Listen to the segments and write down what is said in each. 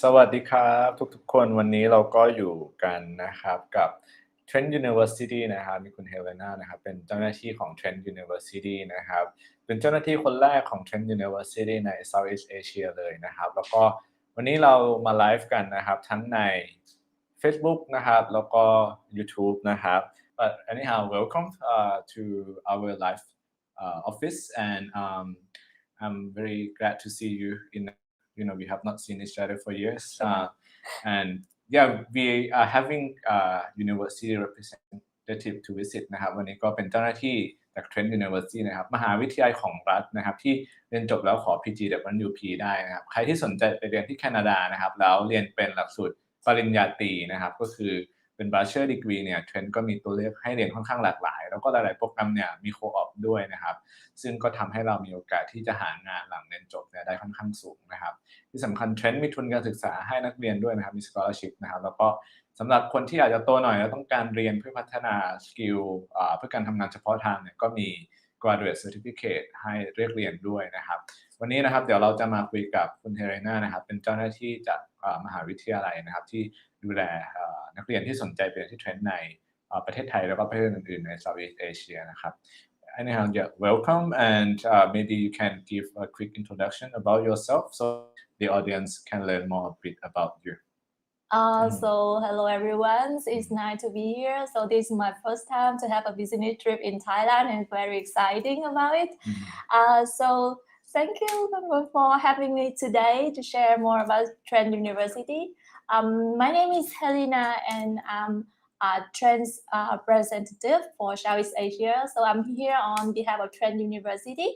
สวัสดีครับทุกๆคนวันนี้เราก็อยู่กันนะครับกับ Trent University นะครับมีคุณเฮเลนานะครับเป็นเจ้าหน้าที่ของ Trent University นะครับเป็นเจ้าหน้าที่คนแรกของ Trent University ใน Southeast Asia เลยนะครับแล้วก็วันนี้เรามาไลฟ์กันนะครับทั้งใน Facebook นะครับแล้วก็ YouTube นะครับ but anyhow welcome to our live office and I'm very glad to see you in we have not seen each other for years and yeah we are having university representative to visit นะครับวันนี้ก็เป็นเจ้าหน้าที่จาก Trent University นะครับมหาวิทยาลัยของรัฐนะครับที่เรียนจบแล้วขอ PGWP ได้นะครับใครที่สนใจไปเรียนที่แคนาดานะครับแล้วเรียนเป็นหลักสูตรปริญญาตรีนะครับก็คือเป็น Bachelor Degree เนี่ย Trent ก็มีตัวเลือกให้เรียนค่อนข้างหลากหลายแล้วก็หลายๆโปรแกรมเนี่ยมี Co-op ด้วยนะครับซึ่งก็ทำให้เรามีโอกาสที่จะหางานหลังเรียนจบเนี่ยได้ค่อนข้างสูงนะครับที่สำคัญ Trent มีทุนการศึกษาให้นักเรียนด้วยนะครับมี Scholarship นะครับแล้วก็สำหรับคนที่อาจจะโตหน่อยแล้วต้องการเรียนเพื่อพัฒนาสกิลเพื่อการทำงานเฉพาะทางเนี่ยก็มี Graduate Certificate ให้เรียกเรียนด้วยนะครับวันนี้นะครับเดี๋ยวเราจะมาคุยกับคุณเฮเรนานะครับเป็นเจ้าหน้าที่จากมหาวิทยาลัยนะครับที่ดูแลนักเรียนที่สนใจไปเรียนที่ Trent ในประเทศไทยแล้วก็ประเทศอื่นๆใน Southeast Asia นะครับ Anyhow, yeah, welcome and maybe you can give a quick introduction about yourself so the audience can learn more a bit about you. So hello everyone, it's nice to be here. So this is my first time to have a business trip in Thailand and very exciting about it. So thank you for having me today to share more about Trent University. My name is Helena and I'm a Trent representative for Southeast Asia. So I'm here on behalf of Trent University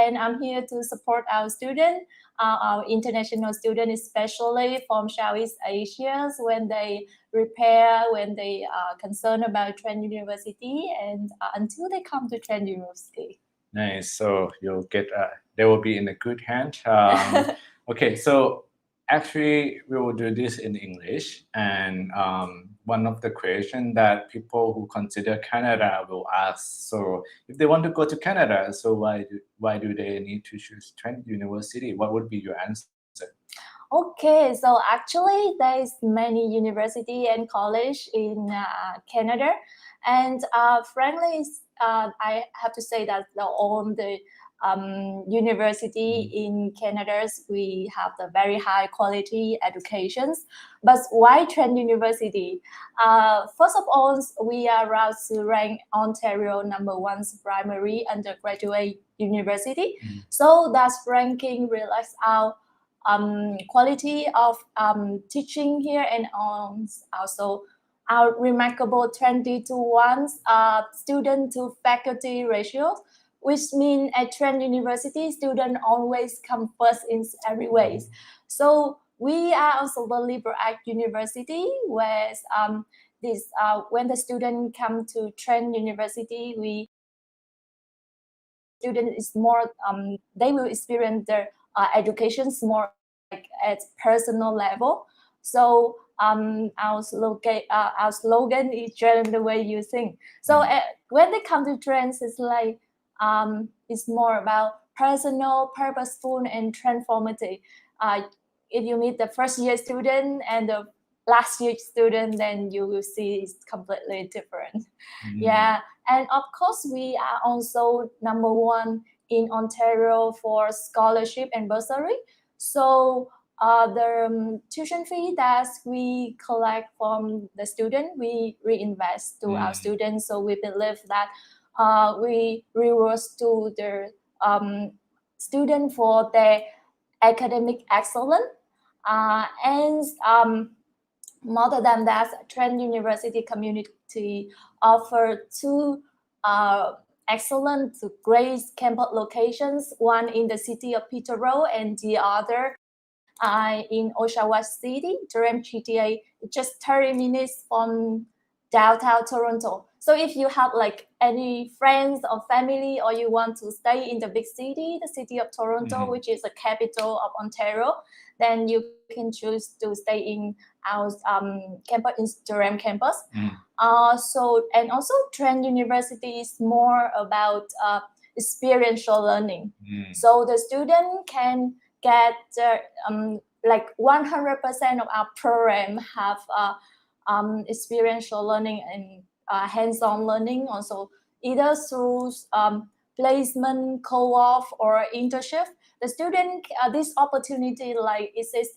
and I'm here to support our students, our international students, especially from Southeast Asia when they prepare, when they are concerned about Trent University and until they come to Trent University. Nice. So you'll get, they will be in a good hand. Okay, so actually we will do this in English and one of the questions that people who consider Canada will ask, so if they want to go to Canada, so why do they need to choose Trent University? What would be your answer? Okay, so actually there's many university and college in Canada and frankly I have to say that all the university in Canada, we have the very high quality educations. But why Trent University? First of all, we are proud to rank Ontario #1 primary undergraduate university. So that's ranking reflects our quality of teaching here and also our remarkable 20:1 student to faculty ratio, which means at Trent University, students always come first in every way. So we are also the liberal arts university, where when the student come to Trent University, student is more they will experience their educations more like at personal level. So our slogan is Trent the way you think. So when they come to Trent, it's like it's more about personal, purposeful, and transformative. If you meet the first year student and the last year student, then you will see it's completely different. Yeah, and of course we are also #1 in Ontario for scholarship and bursary. So the tuition fee that we collect from the student, we reinvest to our students. So we believe that we reward to the student for their academic excellence. And more than that, Trent University community offer two excellent great campus locations, one in the city of Peterborough and the other in Oshawa City, Durham GTA, just 30 minutes from downtown Toronto. So if you have like any friends or family or you want to stay in the big city, the city of Toronto, which is the capital of Ontario, then you can choose to stay in our campus, in Durham campus. So Trent University is more about experiential learning. So the student can get like 100% of our program have experiential learning and hands-on learning also, either through placement, co-op, or internship. The student this opportunity like it says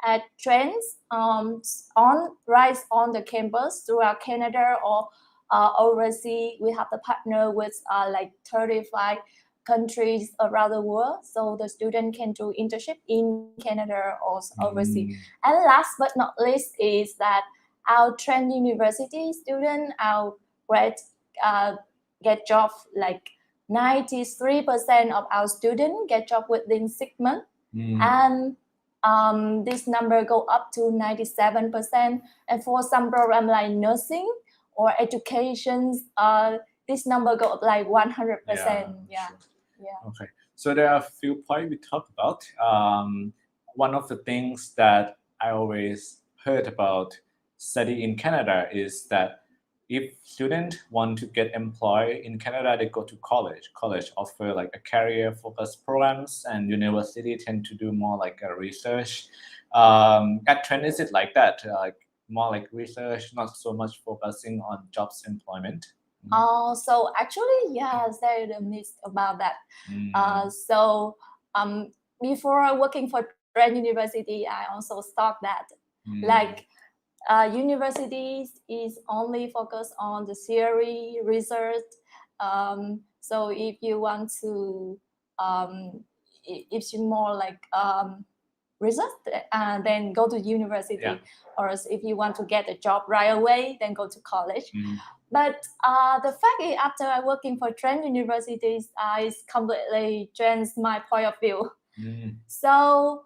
at Trends right on the campus throughout Canada or overseas. We have the partner with like 35 countries around the world, so the student can do internship in Canada or overseas. And last but not least is that our Trent University student, our grad get job like 93% of our students get job within 6 months, and this number go up to 97%. And for some program like nursing or education, this number go up like 100%. Yeah. Okay, so there are a few points we talked about. One of the things that I always heard about study in Canada is that if students want to get employed in Canada, they go to college. College offer like a career-focused programs, and university tend to do more like a research. At Trent, is it like that? Like more like research, not so much focusing on jobs employment? So actually, yes, there is a myth about that. So before working for Trent University, I also thought that like universities is only focused on the theory research. So if you want to, if you more like research, then go to university. Or if you want to get a job right away, then go to college. But the fact is, after I working for Trent University, is completely changed my point of view. So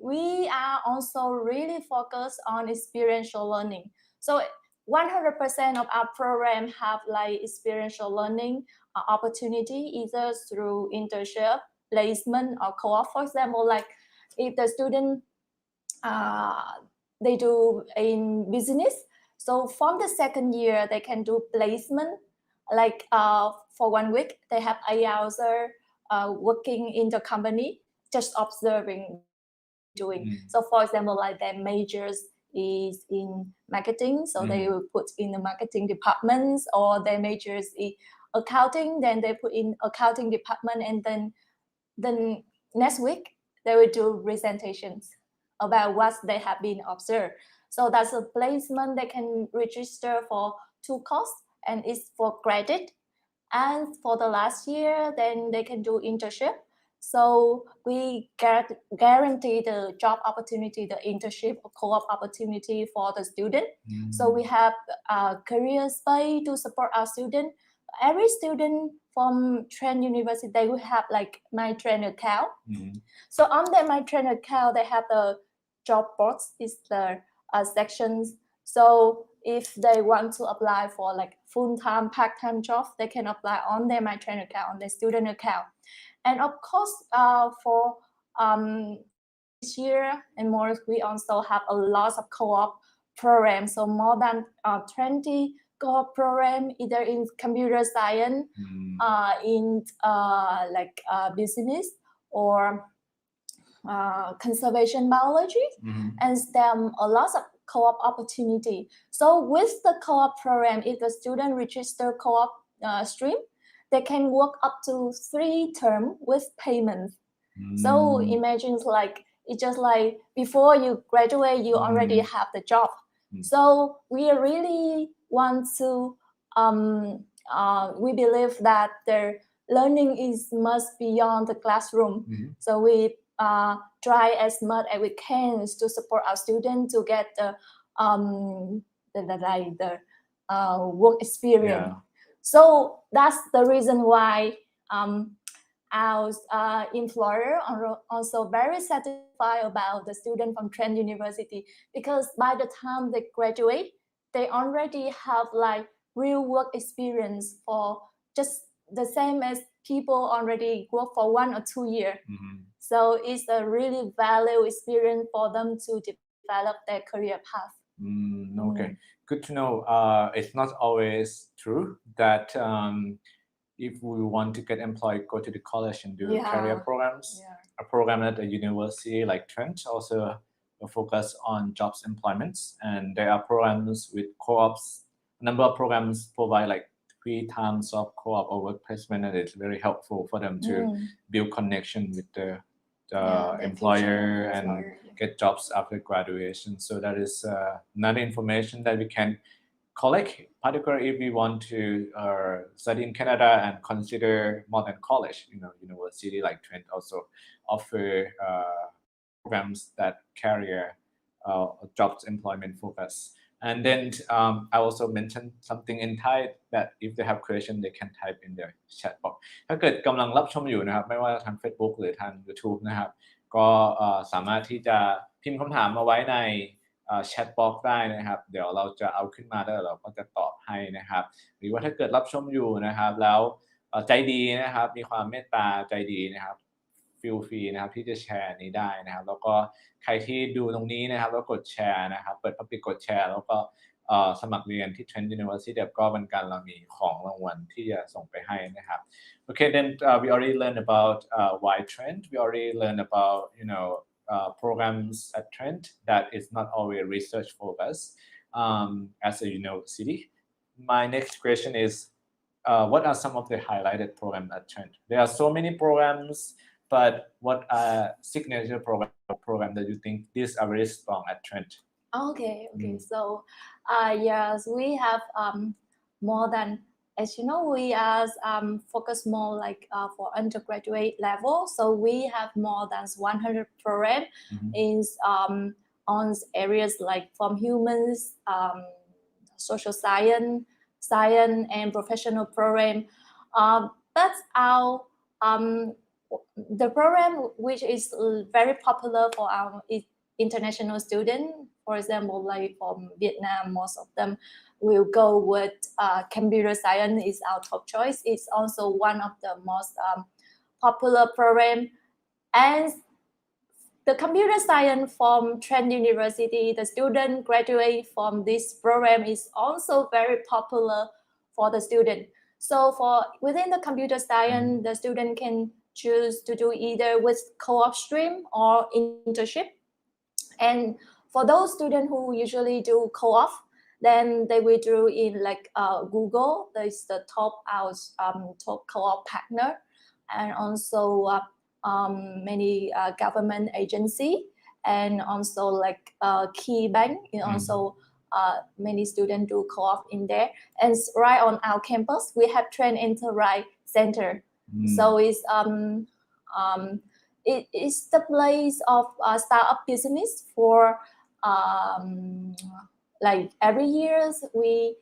we are also really focused on experiential learning. So 100% of our program have like experiential learning opportunity, either through internship, placement, or co-op. For example, like if the student they do in business, so from the second year they can do placement, like for 1 week they have 8 hours working in the company, just observing doing. So for example, like their majors is in marketing, so they will put in the marketing departments, or their majors in accounting, then they put in accounting department, and then next week they will do presentations about what they have been observed. So that's a placement. They can register for 2 courses, and it's for credit. And for the last year, then they can do internship. So we guarantee the job opportunity, the internship or co-op opportunity for the student. So we have a career space to support our student. Every student from Trent University, they will have like My Trent account. So on their My Trent account, they have the job boards, is the sections. So if they want to apply for like full-time, part-time job, they can apply on their My Trent account, on their student account. And of course, for this year and more, we also have a lot of co-op programs. So more than 20 co-op program, either in computer science, in like business, or conservation biology, and STEM, a lot of co-op opportunity. So with the co-op program, if the student register co-op stream, they can work up to 3 terms with payments. So imagine like it's just like before you graduate, you already have the job. So we really want to we believe that the learning is much beyond the classroom. So we try as much as we can to support our students to get the work experience. So that's the reason why our employer are also very satisfied about the student from Trent University, because by the time they graduate, they already have like real work experience for just the same as people already work for 1 or 2 years. So it's a really valuable experience for them to develop their career path. Okay, good to know. It's not always true that if we want to get employed, go to the college and do Yeah. career programs. Yeah. A program at a university like Trent also focus on jobs employments, and there are programs with co-ops. A number of programs provide like 3 times of co-op or work placement, and it's very helpful for them to build connection with the employer and get jobs after graduation. So that is another information that we can collect, particularly if we want to study in Canada and consider more than college. University like Trent also offer programs that career jobs employment focus. And then I also mentioned something in Thai that if they have question they can type in their chat box. ถ้าเกิดกำลังรับชมอยู่นะครับไม่ว่าทาง Facebook หรือทาง YouTube นะครับก็สามารถที่จะพิมพ์คำถามมาไว้ในแชทบ็อกซ์ได้นะครับเดี๋ยวเราจะเอาขึ้นมาแล้วเราก็จะตอบให้นะครับหรือว่าถ้าเกิดรับชมอยู่นะครับแล้วใจดีนะครับมีความเมตตาใจดีนะครับfeel free นะครับที่จะแชร์นี้ได้นะครับแล้วก็ใครที่ดูตรงนี้นะครับแล้วกดแชร์นะครับเปิด public กดแชร์แล้วก็สมัครเรียนที่ Trent University ก็เป็นการเรามีของรางวัลที่จะส่งไปให้นะครับ Okay, then we already learned about why Trent. We already learned about programs at Trent that is not always research focused as a university. My next question is what are some of the highlighted programs at Trent? There are so many programs, but what are signature program that you think these are very strong at Trent? Okay. So yes, we have more than, as you know, we are focus more like for undergraduate level. So we have more than 100 programs in on areas like from humans, social science, and professional program. That's our the program which is very popular for our international students. For example, like from Vietnam, most of them will go with computer science is our top choice. It's also one of the most popular program. And the computer science from Trent University, the student graduate from this program is also very popular for the student. So for within the computer science, the student can choose to do either with co-op stream or internship. And for those students who usually do co-op, then they will do in like Google. That is the top co-op partner, and also many government agency, and also like key bank. And also many students do co-op in there. And right on our campus, we have Trent Enterprise Center. So it is the place of startup business for like every year we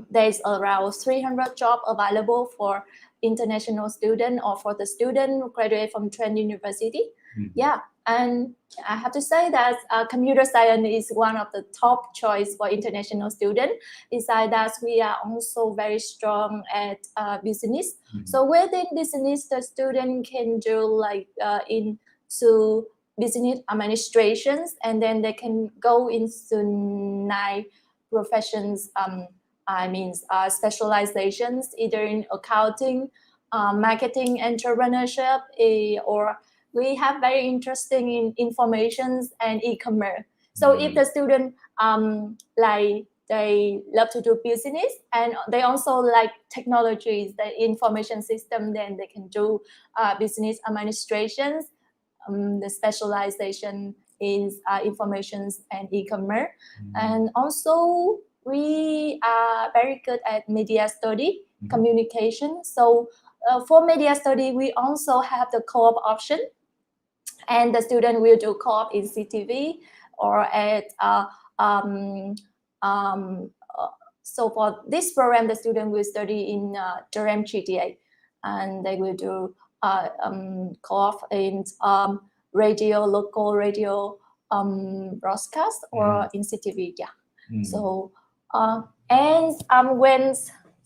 there's around 300 jobs available for international student or for the student who graduate from Trent University. Yeah, and I have to say that computer science is one of the top choice for international student. Besides that, we are also very strong at business. So within business, the student can do like into business administrations, and then they can go into 9 professions. Specializations either in accounting, marketing, entrepreneurship, or we have very interesting in informations and e-commerce. So if the student like they love to do business and they also like technologies, the information system, then they can do business administrations, the specialization in informations and e-commerce. And also we are very good at media study, communication. So for media study, we also have the co-op option, and the student will do co-op in CTV or at so for this program, the student will study in Durham GTA, and they will do co-op in radio, local radio broadcast or in CTV. Yeah. So and when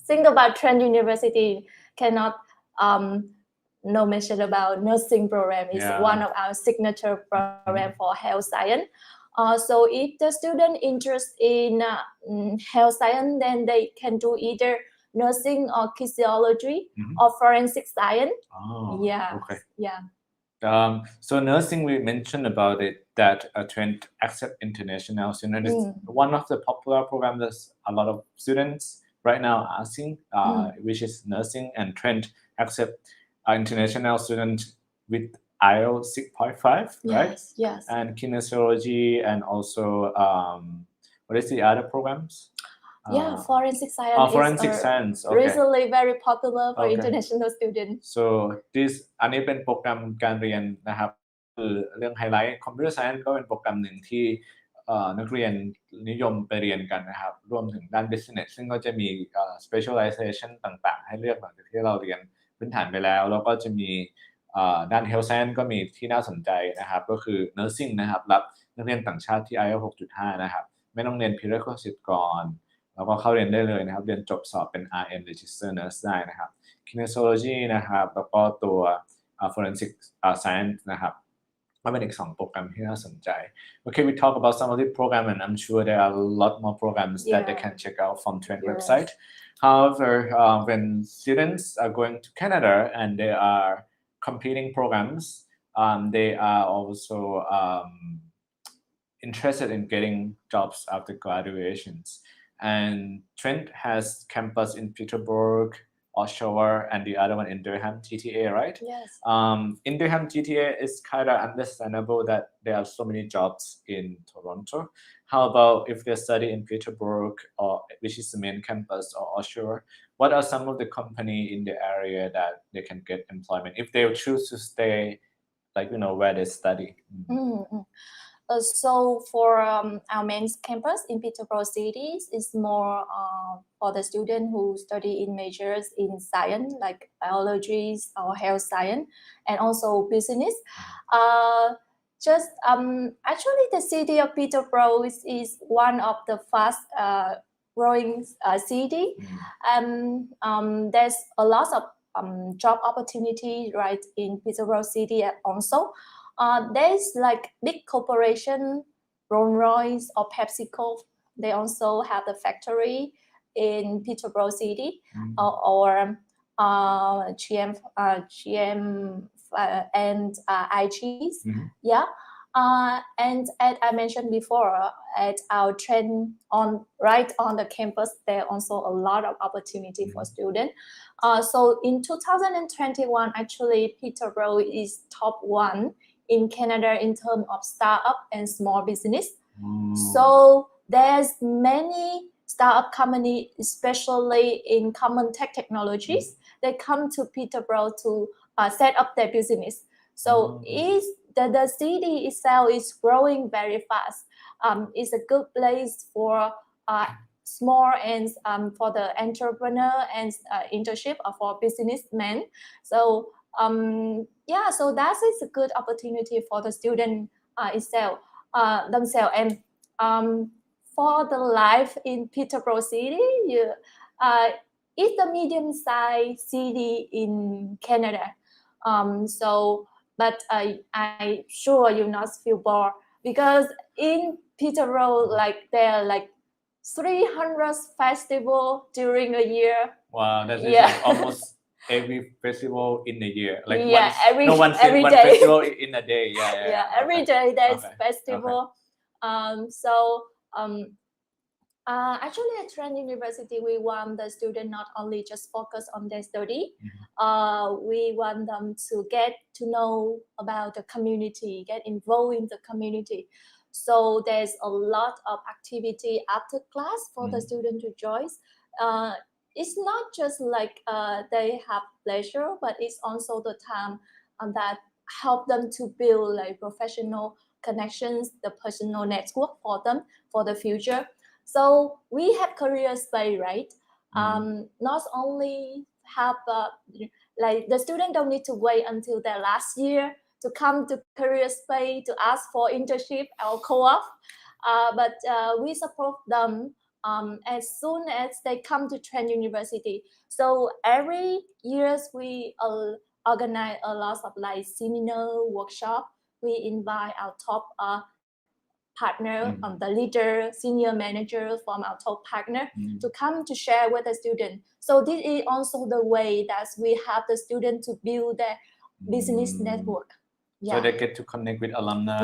think about Trent University, cannot no mention about nursing program is one of our signature program for health science. So if the student interested in health science, then they can do either nursing or kinesiology Mhm. or forensic science. Oh, Yeah, okay. yeah. So nursing, we mentioned about it that Trent accept international students. It's one of the popular programs that a lot of students right now are asking, which is nursing, and Trent accept international students with IELTS 6.5, right? Yes. And kinesiology, and also what is the other programs? Yeah, forensic science forensic is science. Okay. recently very popular for Okay. international students. So this อันนี้เป็นโปรแกรมการเรียนนะครับคือเรื่องไฮไลท์ Computer Science ก็เป็นโปรแกรมหนึ่งที่นักเรียนนิยมไปเรียนกันนะครับรวมถึงด้าน Business ซึ่งก็จะมีspecialization ต่างๆให้เลือกหลังจากที่เราเรียนพื้นฐานไปแล้วแล้วก็จะมีด้าน Health Science ก็มีที่น่าสนใจนะครับก็คือ Nursing นะครับรับนักเรียนต่างชาติที่ IELTS 6.5 นะครับไม่ต้องเรียน Prerequisite ก่อนแล้วก็เข้าเรียนได้เลยนะครับเรียนจบสอบเป็น RM Register Nurse ได้นะครับ kinesiology นะครับแล้วก็ตัว forensic science นะครับก็เป็นอีก2โปรแกรมที่น่าสนใจ Okay, we talk about some of the program and I'm sure there are a lot more programs that they can check out from Trent website. However, when students are going to Canada and they are competing programs, they are also interested in getting jobs after graduations. And Trent has campus in Peterborough, Oshawa, and the other one in Durham, GTA, right? Yes. In Durham, GTA, it's kind of understandable that there are so many jobs in Toronto. How about if they study in Peterborough, or which is the main campus, or Oshawa? What are some of the company in the area that they can get employment if they choose to stay, like where they study? So for our main campus in Peterborough City is more for the student who study in majors in science like biology or health science and also business. Actually the city of Peterborough is one of the fast growing city. There's a lot of job opportunity right in Peterborough City also. There's like big corporation, Rolls-Royce or PepsiCo. They also have the factory in Peterborough City, or GM and IGs. Yeah. And as I mentioned before, at our Trent right on the campus, there are also a lot of opportunity for students. So in 2021, actually, Peterborough is top 1 in Canada in terms of startup and small business. So there's many startup companies, especially in common tech technologies, they come to Peterborough to set up their business. So the city itself is growing very fast. It's a good place for small and for the entrepreneur and internship for businessmen. So so that is a good opportunity for the student itself themselves. And for the life in Peterborough City, it's a medium-sized city in Canada. But I sure you not feel bored because in Peterborough, like there are like 300 festivals during a year. Wow, that's like almost every festival in a year. Like every one day. festival in a day. Yeah. Every day there's festival. Actually at Trent University, we want the student not only just focus on their study, we want them to get to know about the community, get involved in the community. So there's a lot of activity after class for the student to join. It's not just like they have pleasure, but it's also the time that help them to build like professional connections, the personal network for them for the future. So we have career space, right? Not only have like the student don't need to wait until their last year to come to career space to ask for internship or co-op, but we support them as soon as they come to Trent University. So every year we organize a lot of like seminar, workshop. We invite our top partner, the leader, senior manager from our top partner to come to share with the student. So this is also the way that we have the student to build their business network. So they get to connect with alumni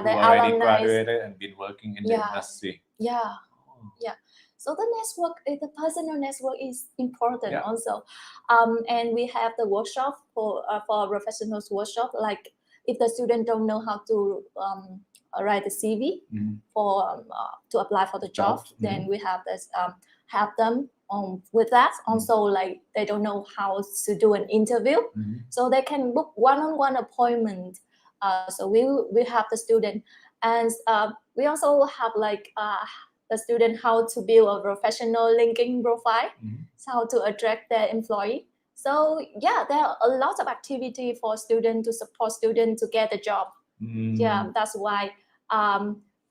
the who already alumni. graduated and been working in the industry. So the network, the personal network is important also. And we have the workshop for professionals workshop. Like if the student don't know how to write a CV for to apply for the job, then we have this help them with that. Also, like they don't know how to do an interview, so they can book one-on-one appointment. So we have the student, and we also have like the student how to build a professional LinkedIn profile, how to attract their employee. So there are a lot of activity for students to support students to get a job. That's why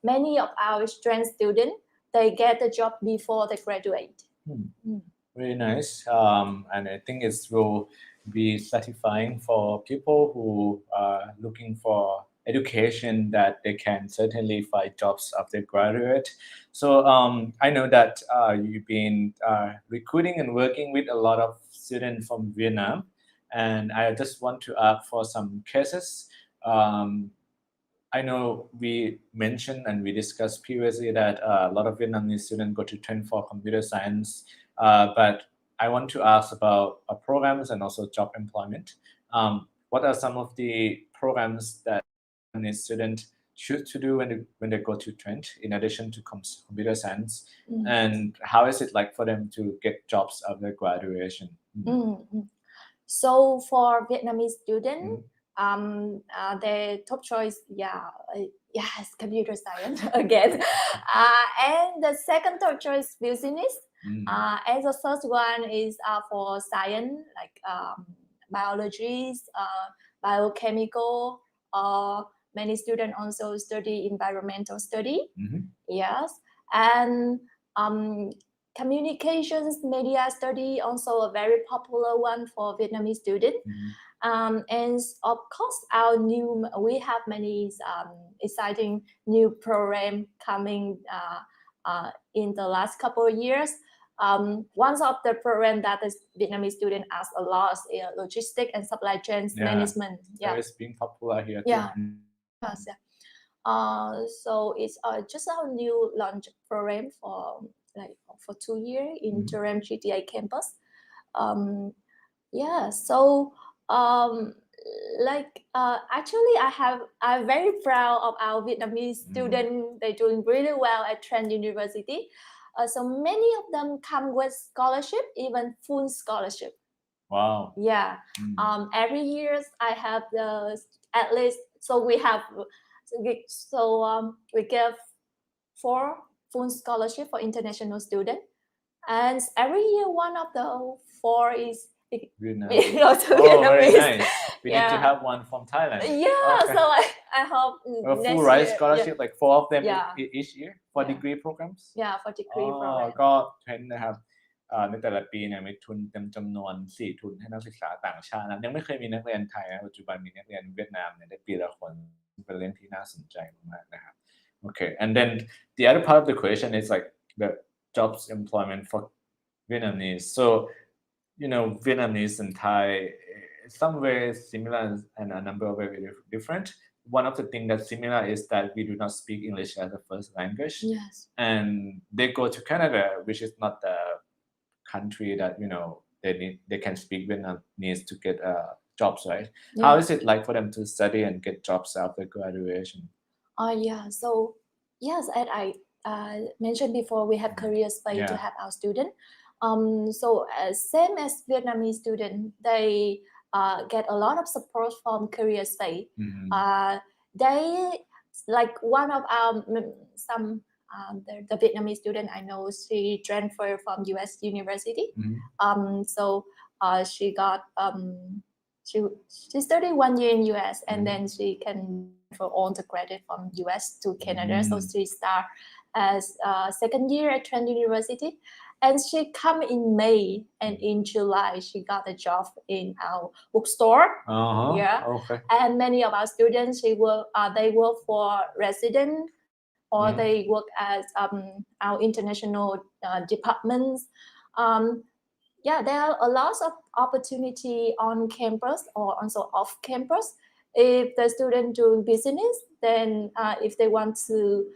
many of our strength students, they get a job before they graduate. Very nice. And I think it will be satisfying for people who are looking for education that they can certainly find jobs after graduate. So I know that you've been recruiting and working with a lot of students from Vietnam, and I just want to ask for some cases. I know we mentioned and we discussed previously that a lot of Vietnamese students go to Trent for computer science, but I want to ask about programs and also job employment. What are some of the programs that Vietnamese students choose to do when they go to Trent in addition to computer science, and how is it like for them to get jobs after graduation? So for Vietnamese students, their top choice, is computer science again, and the second top choice business, and the third one is for science like biology, biochemical. Many students also study environmental study. Yes, and communications media study also a very popular one for Vietnamese students. And of course, we have many exciting new program coming in the last couple of years. One of the program that the Vietnamese student ask a lot is logistics and supply chain management. It's being popular here too. Yes. So it's just a new launch program for 2 years in Durham GTA campus. So actually I'm very proud of our Vietnamese students. They're doing really well at Trent University. So many of them come with scholarship, even full scholarship. Wow. Every year I have at least, so we give 4 full scholarship for international students, and every year one of the 4 is Vietnam. Very nice. We need to have one from Thailand. So I hope a full ride scholarship, like 4 of them each year for degree programs. For degree program. ก็เทรนด์นะครับในแต่ละปีเนี่ยมีทุนเต็มจำนวน4ทุนให้นักศึกษาต่างชาตินะยังไม่เคยมีนักเรียนไทยนะปัจจุบันมีนักเรียนเวียดนามเนี่ยได้ปีละคนเป็นเรื่องที่น่าสนใจมากนะครับ Okay, and then the other part of the question is like the jobs employment for Vietnamese. So Vietnamese and Thai some ways similar and a number of ways different. One of the things that's similar is that we do not speak English as a first language. And they go to Canada, which is not the country that they can speak Vietnamese to get jobs, right? How is it like for them to study and get jobs after graduation? So yes, as I mentioned before, we have career space to have our students. So same as Vietnamese students, they get a lot of support from career space. They like one of our the Vietnamese student I know, she transferred from US University. So she got she studied 1 year in US, and then she can for on the graduate from US to Canada. So she start as second year at Trent University. And she come in May, and in July she got a job in our bookstore. Okay. And many of our students they work for resident or they work as our international departments. There are a lot of opportunity on campus or also off campus. If the student doing business, then if they want to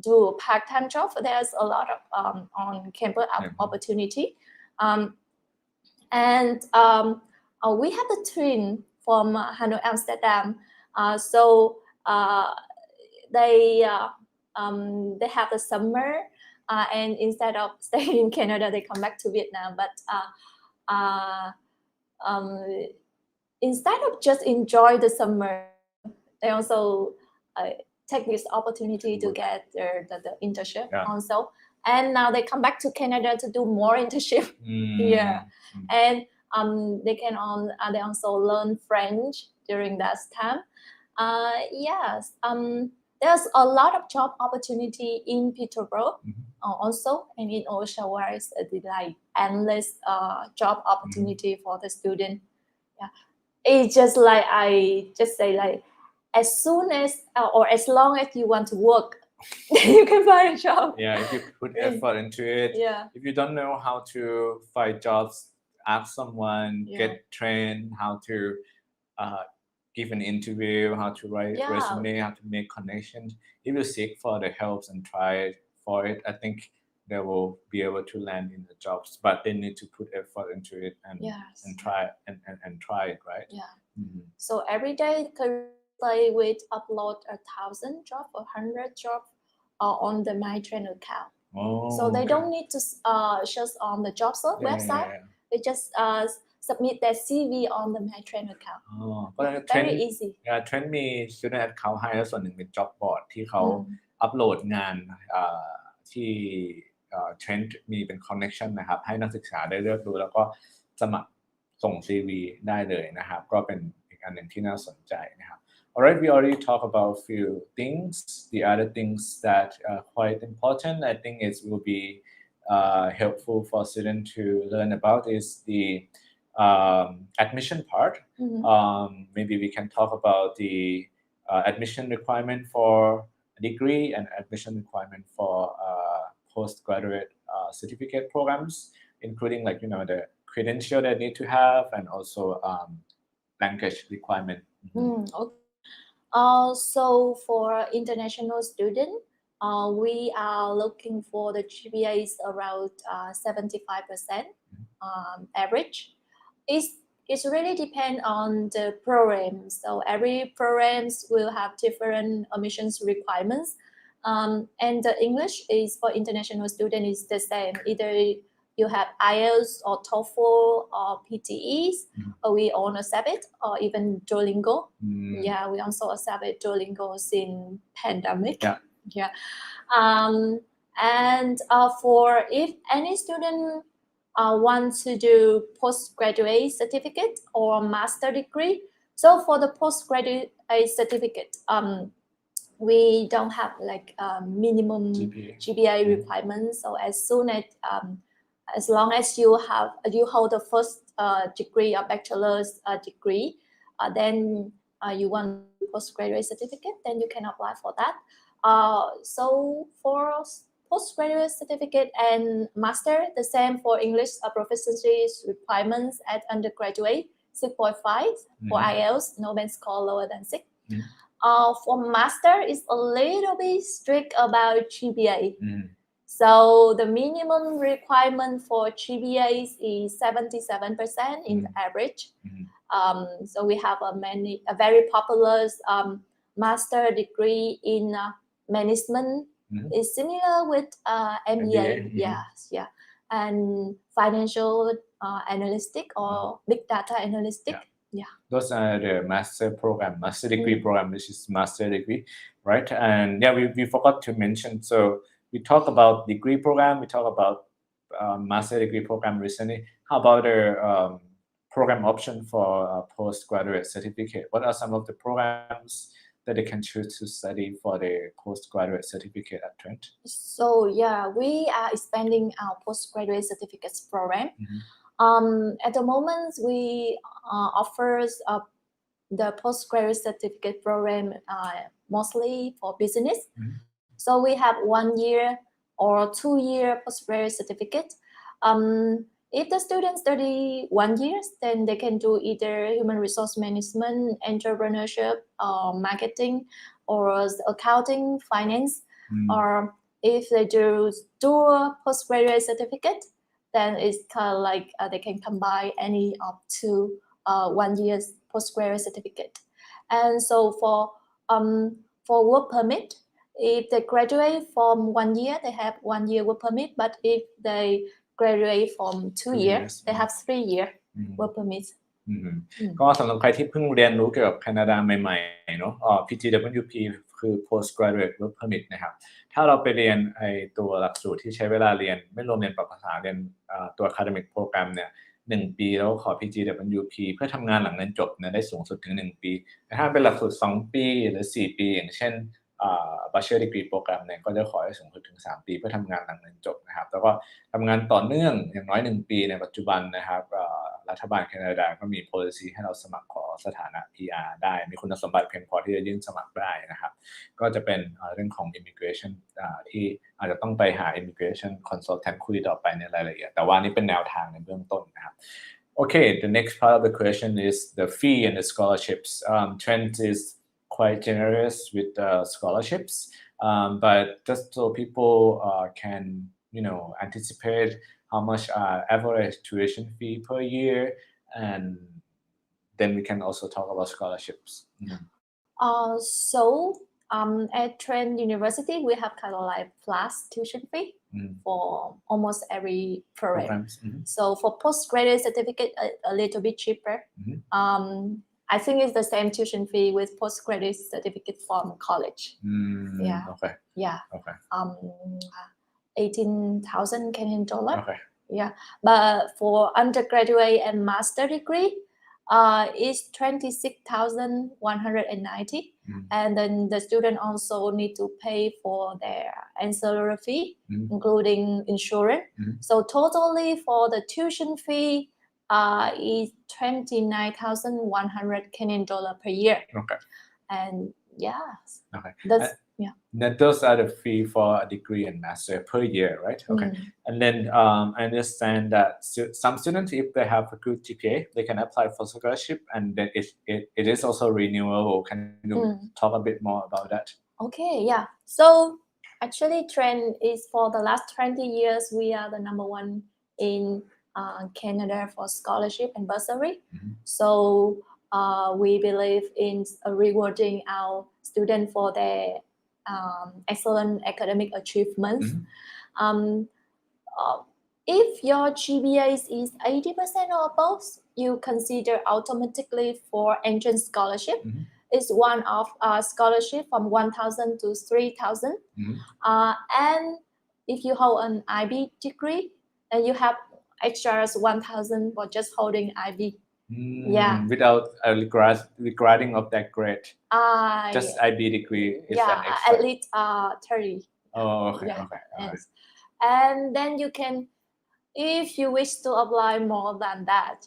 do a part-time job, there's a lot of on campus opportunity. We have a twin from Hanoi, Amsterdam. So they have the summer, and instead of staying in Canada, they come back to Vietnam. But instead of just enjoy the summer, they also take this opportunity to get the internship also. And now they come back to Canada to do more internship here. And they also learn French during that time. There's a lot of job opportunity in Peterborough also, and in Oshawa is like endless job opportunity for the student. It's just like I just say, like, as soon as or as long as you want to work, you can find a job. If you put effort into it. If you don't know how to find jobs, ask someone, get trained how to give an interview, how to write resume, how to make connections. If you seek for the help and try for it, I think they will be able to land in the jobs, but they need to put effort into it and try and try it, right? So every day we upload 1,000 jobs or 100 jobs on the My Trend account. So they don't need to just on the job search website. They just submit their CV on the My Trend account. Very easy. Trend มี student account ให้แล้วส่วนหนึ่งเป็น job board ที่เขาอัปโหลดงานที่Trend มีเป็น connection นะครับให้นักศึกษาได้เลือกดูแล้วก็สมัครส่ง CV ได้เลยนะครับก็เป็นอีกอันหนึ่งที่น่าสนใจนะครับ Alright, we already talked about a few things. The other things that are quite important, I think it will be helpful for students to learn about is the admission part. Maybe we can talk about the admission requirement for a degree and admission requirement for postgraduate certificate programs, including the credential they need to have and also language requirement. So for international students, we are looking for the GPAs around 75% average. It really depends on the program. So every programs will have different admissions requirements. And the English is for international students is the same. Either you have IELTS or TOEFL or PTEs, or we own accept it, or even Duolingo. We also accept Duolingo since pandemic. And for if any student want to do postgraduate certificate or master degree, so for the postgraduate certificate, we don't have like minimum GPA requirements. So as long as you hold the first degree or bachelor's degree, then you want postgraduate certificate, then you can apply for that. So for postgraduate certificate and master, the same for English proficiency requirements at undergraduate, 6.5 for IELTS, no band score lower than 6. For master, it's a little bit strict about GPA. So the minimum requirement for GPAs is 77% in average. So we have a very popular master degree in management. It's similar with MBA. And financial analytic or big data analytic. Those are the master degree program, which is master degree, right? And we forgot to mention. So we talk about degree program, we talk about master degree program recently. How about the program option for postgraduate certificate? What are some of the programs that they can choose to study for the postgraduate certificate at Trent? So we are expanding our postgraduate certificates program. At the moment, we offers the postgraduate certificate program mostly for business. Mhm. So we have 1 year or 2 year postgraduate certificate. If the students study 1 year, then they can do either human resource management, entrepreneurship, marketing, or accounting, finance. Or if they do dual postgraduate certificate, then it's kind of like they can combine any of two 1 year's postgraduate certificate. And so for work permit, if they graduate from 1 year, they have 1 year work permit. But if they graduate from 2 2 years, years. they have 3 year work permit. ก็สำหรับใครที่เพิ่งเรียนรู้เกี่ยวกับแคนาดาใหม่ๆเนาะPGWP คือ postgraduate work permit นะครับถ้าเราไปเรียนไอตัวหลักสูตรที่ใช้เวลาเรียนไม่รวมเรียนปรับภาษาเรียนตัว academic program เนี่ย1 ปีแล้วขอ PGWP เพื่อทำงานหลังเรียนจบเนี่ยได้สูงสุดถึง1 ปีแต่ถ้าเป็นหลักสูตร2 ปีหรือ4 ปีอย่างเช่นbachelor degree program เนี่ยก็จะขอให้สูงสุดถึง3 ปีเพื่อทำงานหลังเรียนจบนะครับแล้วก็ทำงานต่อเนื่องอย่างน้อย1 ปีในปัจจุบันนะครับรัฐบาลแคนาดาก็มี policy ให้เราสมัครขอสถานะ PR ได้มีคุณสมบัติเพียงพอที่จะยื่นสมัครได้นะครับก็จะเป็นเรื่องของ immigration ที่อาจจะต้องไปหา immigration consultant คุยต่อไปในรายละเอียดแต่ว่านี่เป็นแนวทางในเบื้องต้นนะครับ Okay, the next part of the question is the fee and the scholarships. Trent is quite generous with scholarships, but just so people can, anticipate how much average tuition fee per year, and then we can also talk about scholarships. At Trent University, we have kind of like flat tuition fee for almost every program. So for postgraduate certificate, a little bit cheaper. I think it's the same tuition fee with postgraduate certificate from college. Yeah. Okay. Yeah. Okay. 18,000 Canadian dollar. Okay. Yeah. But for undergraduate and master degree, it's 26,190. And then the student also need to pay for their ancillary fee, including insurance. So totally for the tuition fee is 29,100 Canadian dollar per year. Okay. And yeah. Okay. That's those are the fee for a degree and master per year, right? Okay. And then I understand that some students, if they have a good GPA, they can apply for scholarship, and then it is also renewable. Can you talk a bit more about that? Okay, yeah. So actually, Trent is for the last 20 years, we are the number 1 in Canada for scholarship and bursary. So we believe in rewarding our students for their excellent academic achievements. If your GPA is 80% or above, you consider automatically for entrance scholarship. It's one of scholarship from 1,000 to 3,000. And if you hold an IB degree, then you have extras 1,000 for just holding IB. Yeah. Without regarding of that grade. Just IB degree is an extra. At least 30. Oh, okay. Yeah. Okay. Yes. And then you can, if you wish to apply more than that,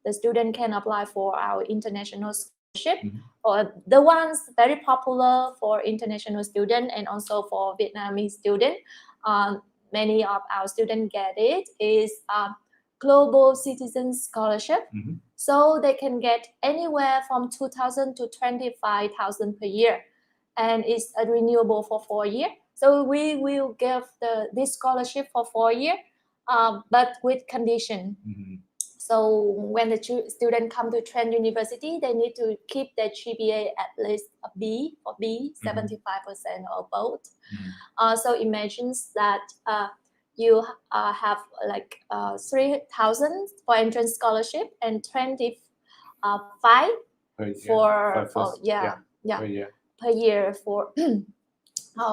the student can apply for our international scholarship, or the ones very popular for international student and also for Vietnamese student. Many of our students get it is Global Citizen Scholarship. So they can get anywhere from 2,000 to 25,000 per year, and it's renewable for 4 years. So we will give this scholarship for 4 years, but with condition. So when the student come to Trent University, they need to keep their GPA at least a B or B, 75% or above. So imagine that you have like 3,000 for entrance scholarship and 25 per year for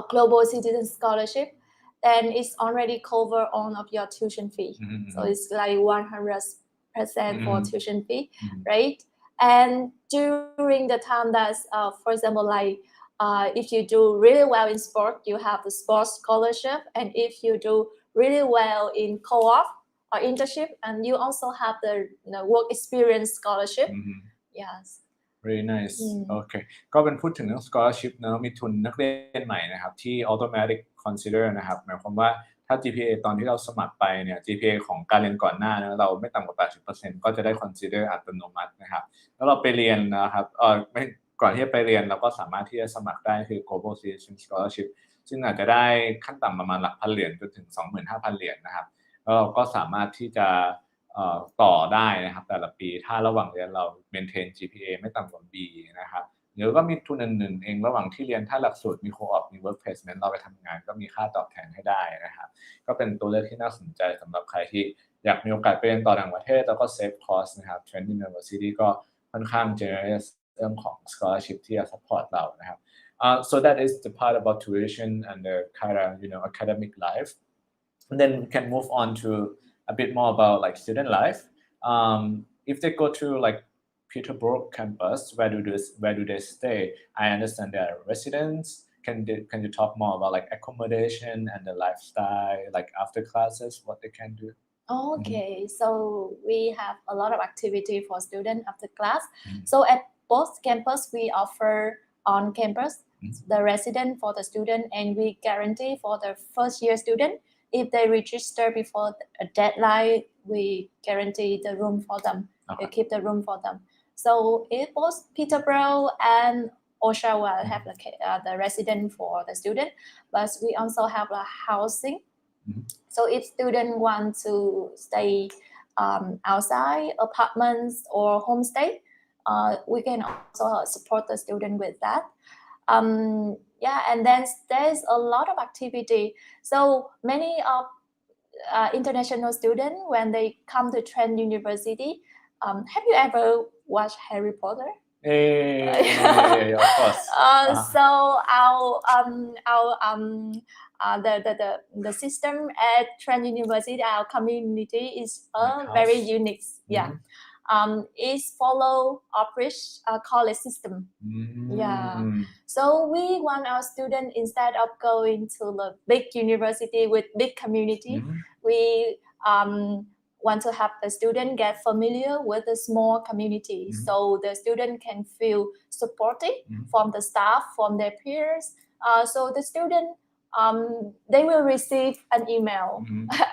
global citizen scholarship. Then it's already cover all of your tuition fee. So it's like 100% for tuition fee, right? And during the time that's, for example, like if you do really well in sport, you have the sports scholarship. And if you do really well in co-op internship, and you also have the work experience scholarship. Yes. Very nice โอเคก็เป็นพูดถึงเรื่อง scholarship เนอะมีทุนนักเรียนใหม่นะครับที่ automatic consider นะครับหมายความว่าถ้า GPA ตอนที่เราสมัครไปเนี่ย GPA ของการเรียนก่อนหน้านะเราไม่ต่ำกว่า 80% ก็จะได้ consider อัตโนมัตินะครับแล้วเราไปเรียนนะครับไม่ก่อนที่จะไปเรียนเราก็สามารถที่จะสมัครได้คือ Global Citizen Scholarship ซึ่งอาจจะได้ขั้นต่ำประมาณหลักพันเหรียญจนถึง 25,000 เหรียญนะครับแล้วเราก็สามารถที่จะต่อได้นะครับแต่ละปีถ้าระหว่างเรียนเรา maintain GPA ไม่ต่ำกว่า B นะครับหรือก็มีทุนอื่นๆเองระหว่างที่เรียนถ้าหลักสูตรมี co-op มี work placement เราไปทำงานก็มีค่าตอบแทนให้ได้นะครับก็เป็นตัวเลือกที่น่าสนใจสำหรับใครที่อยากมีโอกาสไปเรียนต่อต่างประเทศแล้วก็ save cost นะครับ Trent University ก็ค่อนข้าง generous เรื่องของ scholarship ที่จะ support เรานะครับso that is the part about tuition and the kind of academic life and then we can move on to a bit more about like student life if they go to like Peterborough campus where do they stay I understand they are residents can you talk more about like accommodation and the lifestyle like after classes what they can do Okay, so we have a lot of activity for students after class. So at both campus, we offer on campus the resident for the student, and we guarantee for the first year student if they register before a deadline, we guarantee the room for them. We keep the room for them. So if both Peterborough and Oshawa have the resident for the student, but we also have a housing. So if students want to stay outside apartments or homestay, we can also support the student with that. Yeah, and then there's a lot of activity. So many of international students, when they come to Trent University, have you ever watched Harry Potter? Yeah, of course. So the system at Trent University, our community is very unique. Yeah. It's follow Oxbridge college system. Yeah. So we want our students, instead of going to the big university with big community, we want to have the student get familiar with the small community, so the student can feel supported from the staff, from their peers. So the student, they will receive an email.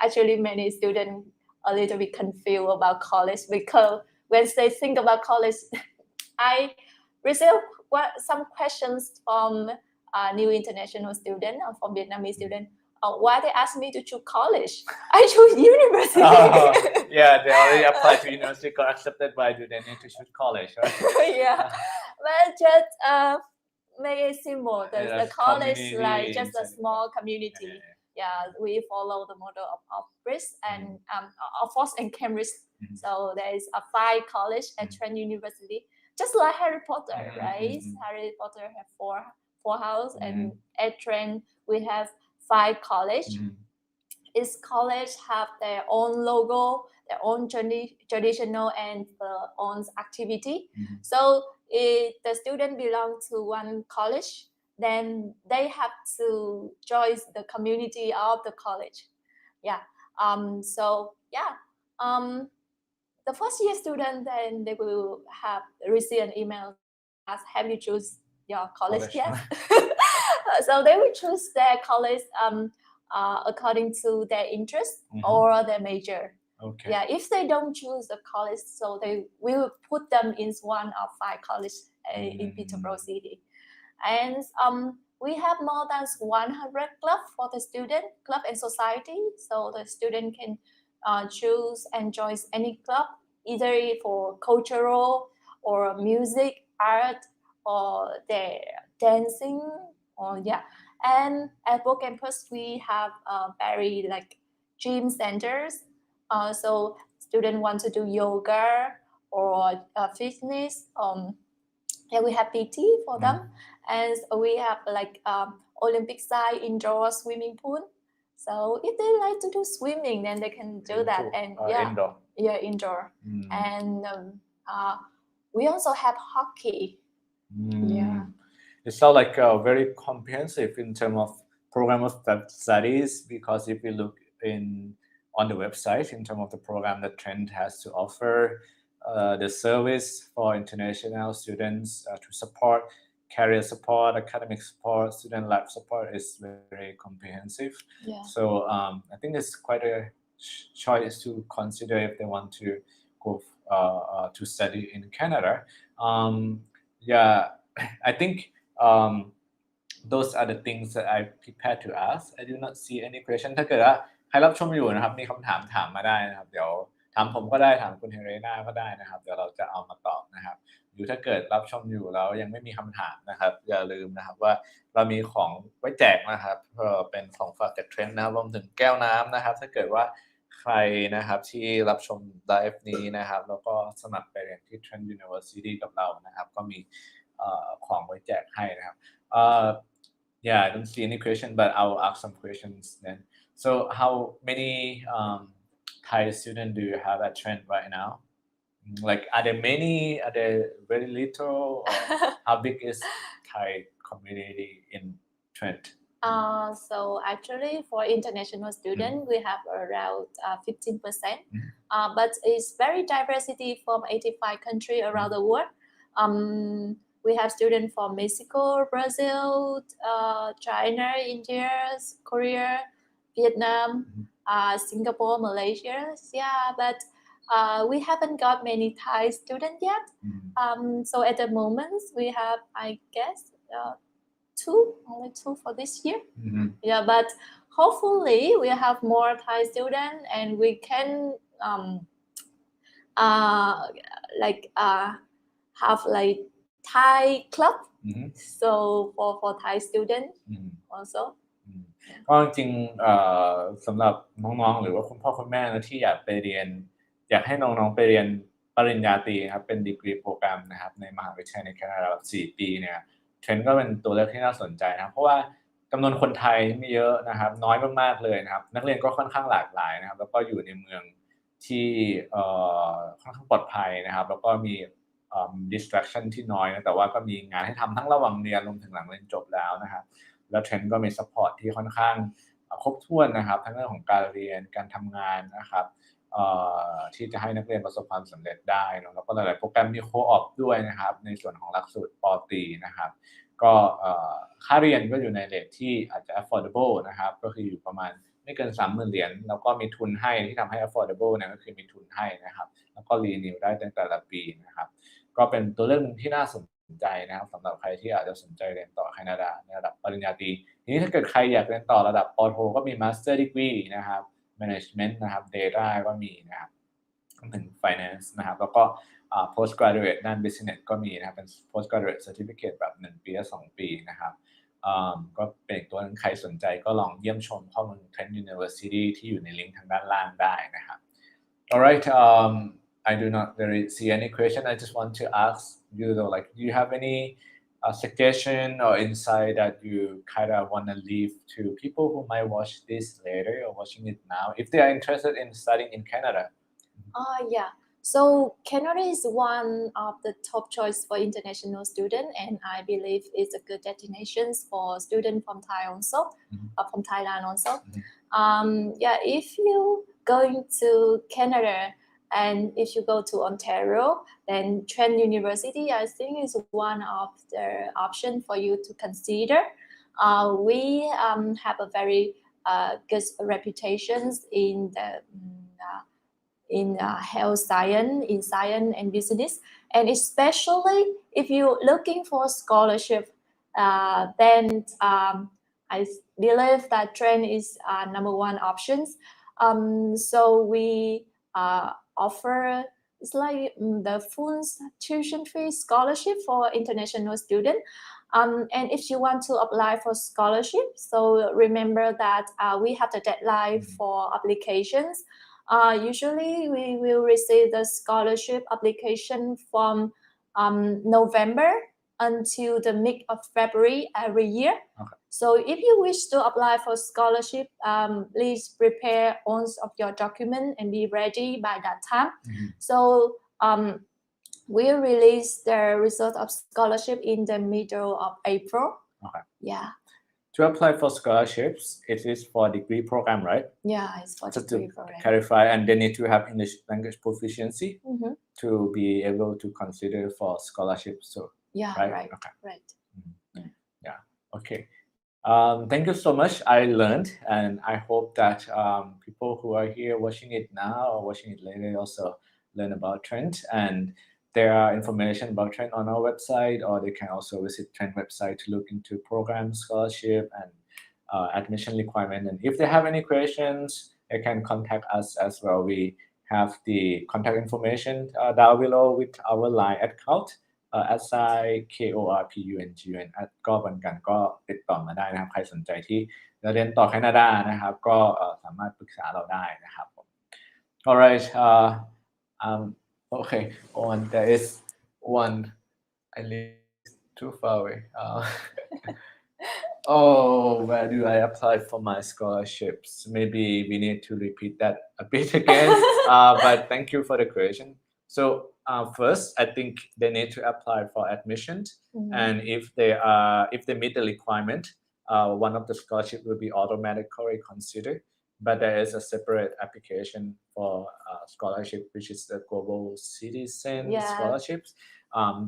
Actually, many students a little bit confused about college, because when they think about college, I receive some questions from new international student or from Vietnamese student. Why they ask me to choose college? I choose university. Yeah, they already applied to university, got accepted. Why do they need to choose college? Right? Yeah, but just make it simple. The college like just a small community. Yeah, we follow the model of Oxbridge and Oxford and Cambridge. So there is a 5 college at Trent University, just like Harry Potter, right? Harry Potter have four house, and at Trent we have 5 college. Each college have their own logo, their own traditional and their own activity. So if the student belong to one college, then they have to join the community of the college. Yeah. So yeah. The first year student, then they will receive an email ask, have you choose your college yet? So they will choose their college according to their interest or their major. Okay. Yeah, if they don't choose a college, so they will put them in one of 5 colleges in Peterborough City. And we have more than 100 clubs for the student, club and society. So the student can choose and join any club, either for cultural or music, art, or their dancing, or yeah. And at both campus, we have very like gym centers. So students want to do yoga or fitness. Yeah, we have PT for them, and we have like Olympic side indoor swimming pool. So if they like to do swimming, then they can do that. And indoor. Yeah, indoor. And we also have hockey. Yeah. It sounds like very comprehensive in terms of program of studies, because if you look in on the website in terms of the program that Trent has to offer, the service for international students to support career support, academic support, student life support is very comprehensive. Yeah. So I think it's quite a choice to consider if they want to go to study in Canada. Yeah, I think those are the things that I prepared to ask. I do not see any question. ถ้าเกิดว่าใครรับชมอยู่นะครับมีคำถามถามมาได้นะครับเดี๋ยวถามผมก็ได้ถามคุณเฮเรน่าก็ได้นะครับเดี๋ยวเราจะเอามาตอบนะครับหรือถ้าเกิดรับชมอยู่แล้วยังไม่มีคำถามนะครับอย่าลืมนะครับว่าเรามีของไว้แจกนะครับเป็นของฝากจากเทรนด์นะครับรวมถึงแก้วน้ำนะครับถ้าเกิดว่าใครนะครับที่รับชมไลฟ์นี้นะครับแล้วก็สมัครไปเรียนที่ Trent University กับเรานะครับก็มีของไว้แจกให้นะครับYeah, I don't see any question, but I'll ask some questions then. So, how many Thai students do you have at Trent right now? Like, are there many? Are there very little? Or how big is Thai community in Trent? So actually, for international students, we have around 15%, but it's very diversity from 85 countries around the world. We have students from Mexico, Brazil, China, India, Korea, Vietnam, Singapore, Malaysia. Yeah, but we haven't got many Thai students yet. So at the moment, we have, I guess, only two for this year. Yeah, but hopefully we have more Thai students and we can have like Thai club. So for Thai students also. ก็จริงๆสำหรับน้องๆหรือว่าคุณพ่อคุณแม่นะที่อยากไปเรียนอยากให้น้องๆไปเรียนปริญญาตรีครับเป็นดีกรีโปรแกรมนะครับในมหาวิทยาลัยในแคนาดา4 ปีเนี่ยเทรนด์ก็เป็นตัวเลือกที่น่าสนใจนะเพราะว่าจำนวนคนไทยไม่เยอะนะครับน้อยมากๆเลยนะครับนักเรียนก็ค่อนข้างหลากหลายนะครับแล้วก็อยู่ในเมืองที่ค่อนข้างปลอดภัยนะครับแล้วก็มีdistraction ที่น้อยนะแต่ว่าก็มีงานให้ทำทั้งระหว่างเรียนรวมถึงหลังเรียนจบแล้วนะครับแล้วเทรนด์ก็มี support ที่ค่อนข้างครบถ้วนนะครับทั้งเรื่องของการเรียนการทำงานนะครับที่จะให้นักเรียนประสบความสำเร็จได้นะแล้วก็หลายๆโปรแกรมมีโคออปด้วยนะครับในส่วนของหลักสูตรป.ตรีนะครับก็ค่าเรียนก็อยู่ในเรทที่อาจจะ affordable นะครับก็คืออยู่ประมาณไม่เกิน 30,000 เหรียญแล้วก็มีทุนให้ที่ทำให้ affordable เนี่ยก็คือมีทุนให้นะครับแล้วก็ renew ได้ตั้งแต่ละปีนะครับก็เป็นตัวเลือกนึงที่น่าสนใจนะครับสำหรับใครที่อาจจะสนใจเรียนต่อแคนาดาในระดับปริญญาตรีทีนี้ถ้าเกิดใครอยากเรียนต่อระดับป.โทก็มี Master Degree นะครับ Management นะครับ Data ก็มีนะครับถึง Finance นะครับแล้วก็Postgraduate ด้าน Business ก็มีนะครับเป็น Postgraduate Certificate แบบ1 ปีและ2 ปีนะครับก็เป็นตัวนึงใครสนใจก็ลองเยี่ยมชมข้อมูล Trent University ที่อยู่ในลิงก์ทางด้านล่างได้นะครับ Alright, I do not really see any question. I just want to ask you though, like, do you have any suggestion or insight that you kind of want to leave to people who might watch this later or watching it now, if they are interested in studying in Canada? Yeah. So Canada is one of the top choice for international students, and I believe it's a good destination for students from Thai also, from Thailand also. Yeah, if you going to Canada and if you go to Ontario, then Trent University, I think, is one of the options for you to consider. We have a very good reputation in health science, in science and business, and especially if you're looking for scholarship, then I believe that Trent is number one options. So we offer it's like the full tuition fee scholarship for international students. And if you want to apply for scholarship, so remember that we have the deadline for applications. Usually we will receive the scholarship application from November until the mid of February every year. Okay. So if you wish to apply for scholarship, please prepare all of your documents and be ready by that time. So we'll release the result of scholarship in the middle of April. Okay. Yeah. To apply for scholarships, it is for degree program, right? Yeah, it's for Just degree to program. clarify, and they need to have English language proficiency Mhm. to be able to consider for scholarships. So, Yeah, right? right. Okay. Right. Yeah. Okay. Thank you so much. I learned, and I hope that people who are here watching it now or watching it later also learn about Trent. And there are information about Trent on our website, or they can also visit Trent website to look into program scholarship and admission requirement. And if they have any questions, they can contact us as well. We have the contact information down below with our line account. @KORPUNGUN ก็เหมือนกันก็ติดต่อมาได้นะครับใครสนใจที่จะเรียนต่อแคนาดานะครับก็สามารถปรึกษาเราได้นะครับผม Alright okay there is one I live too far away oh where do I apply for my scholarships maybe we need to repeat that a bit again but thank you for the question. So first, I think they need to apply for admission, and if they meet the requirement, one of the scholarship will be automatically considered. But there is a separate application for scholarship, which is the Global Citizen scholarships,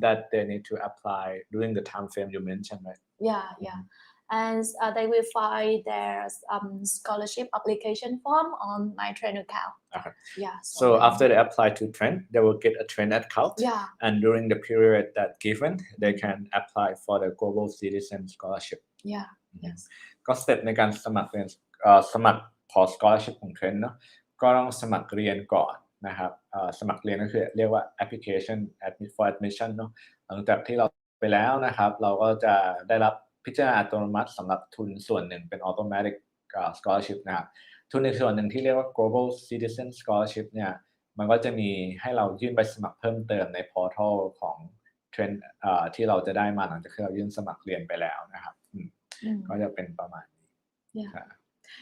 that they need to apply during the time frame you mentioned, right? Yeah. And they will find their scholarship application form on my Trent account. Okay. Yeah. So after they apply to Trent, they will get a Trent account. Yeah. And during the period that given, they can apply for the Global Citizen Scholarship. Yeah. Yes. ก็สเต็ปในการสมัครเรียนสมัครขอ scholarship ของ Trent เนาะก็ต้องสมัครเรียนก่อนนะครับสมัครเรียนก็คือเรียกว่า application for admission เนาะหลังจากที่เราไปแล้วนะครับเราก็จะได้รับพิจารณาอัตโนมัติสำหรับทุนส่วนหนึ่งเป็น automatic scholarship นะครับทุนในส่วนหนึ่งที่เรียกว่า global citizen scholarship เนี่ยมันก็จะมีให้เรายื่นใบสมัครเพิ่มเติมใน portal ของ Trent ที่เราจะได้มาหลังจากที่เรายื่นสมัครเรียนไปแล้วนะครับก็จะเป็นประมาณนี้ Yeah.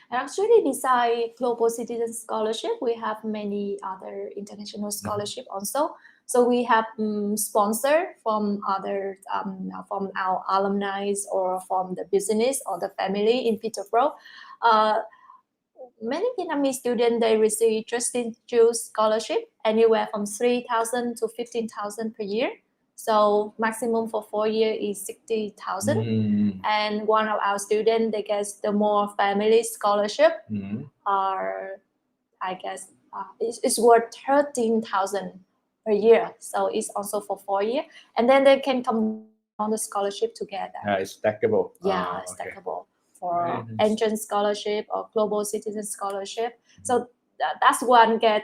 Actually, besides Global Citizen Scholarship, we have many other international scholarship also. So we have sponsor from other from our alumni or from the business or the family in Peterborough. Many Vietnamese students they receive Justin Juice scholarship anywhere from 3,000 to 15,000 per year. So maximum for 4 years is 60,000. And one of our students they get the more family scholarship. I guess it's worth 13,000 per year. So it's also for 4 years, and then they can come on the scholarship together. It's stackable. Yeah, stackable for entrance scholarship or global citizen scholarship. So that's one get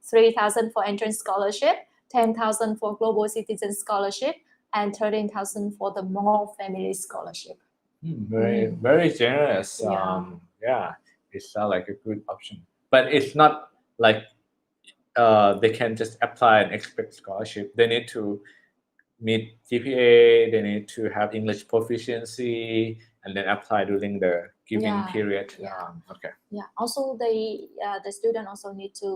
3,000 for entrance scholarship, 10,000 for global citizen scholarship, and 13,000 for the more family scholarship. Very generous. Yeah, it sounds like a good option. But it's not like they can just apply and expect scholarship. They need to meet GPA, they need to have English proficiency, and then apply during the given period. Okay. Yeah. Also, the student also need to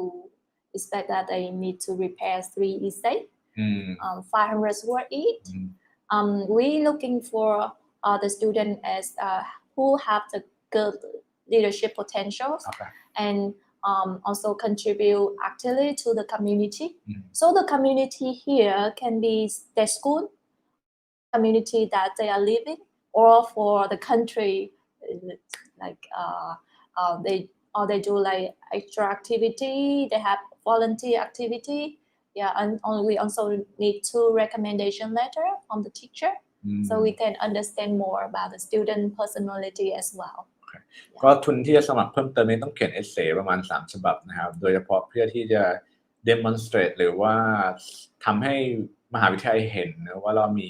expect that they need to prepare 3 essays, 500 words each. We looking for the student as who have the good leadership potentials and also contribute actively to the community. So the community here can be their school, community that they are living, or for the country, like they do like extra activity, they have volunteer activity. Yeah, and we also need 2 recommendation letter from the teacher, so we can understand more about the student personality as well. ก็ทุนที่จะสมัครเพิ่มเติมนี้ต้องเขียนเอเซ่ประมาณ3ฉบับนะครับโดยเฉพาะเพื่อที่จะ demonstrate หรือว่าทำให้มหาวิทยาลัยเห็นนะว่าเรามี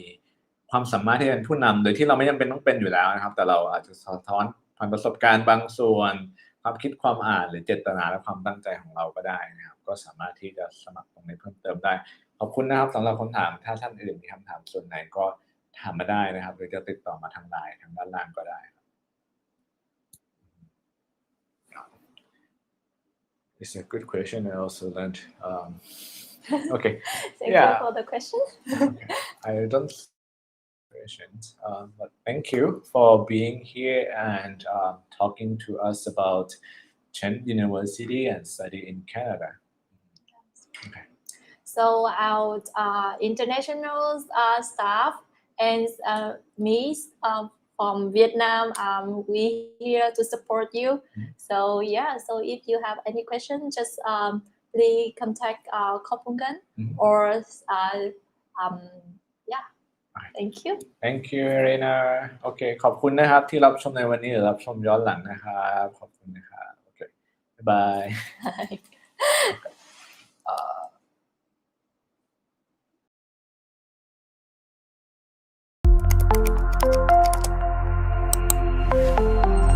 ความสามารถที่จะเป็นผู้นำโดยที่เราไม่จำเป็นต้องเป็นอยู่แล้วนะครับแต่เราอาจจะสะท้อนผ่านประสบการณ์บางส่วนความคิดความอ่านหรือเจตนาและความตั้งใจของเราก็ได้นะครับก็สามารถที่จะสมัครตรงนี้เพิ่มเติมได้ขอบคุณนะครับสำหรับคำถามถ้าท่านอื่นมีคำถามส่วนไหนก็ถามมาได้นะครับหรือจะติดต่อมาทางไลน์ทางด้านล่างก็ได้ It's a good question. I also learned. Okay. Thank you for the question. I don't But thank you for being here and talking to us about Trent University and study in Canada. Okay. So our international staff and me from Vietnam, we here to support you. So yeah, so if you have any question, just please contact Kopungan or yeah. Thank you. Thank you, Arena. โอเคขอบคุณนะครับที่รับชมในวันนี้หรือรับชมย้อนหลังนะครับขอบคุณนะครับโอเคบ๊ายบาย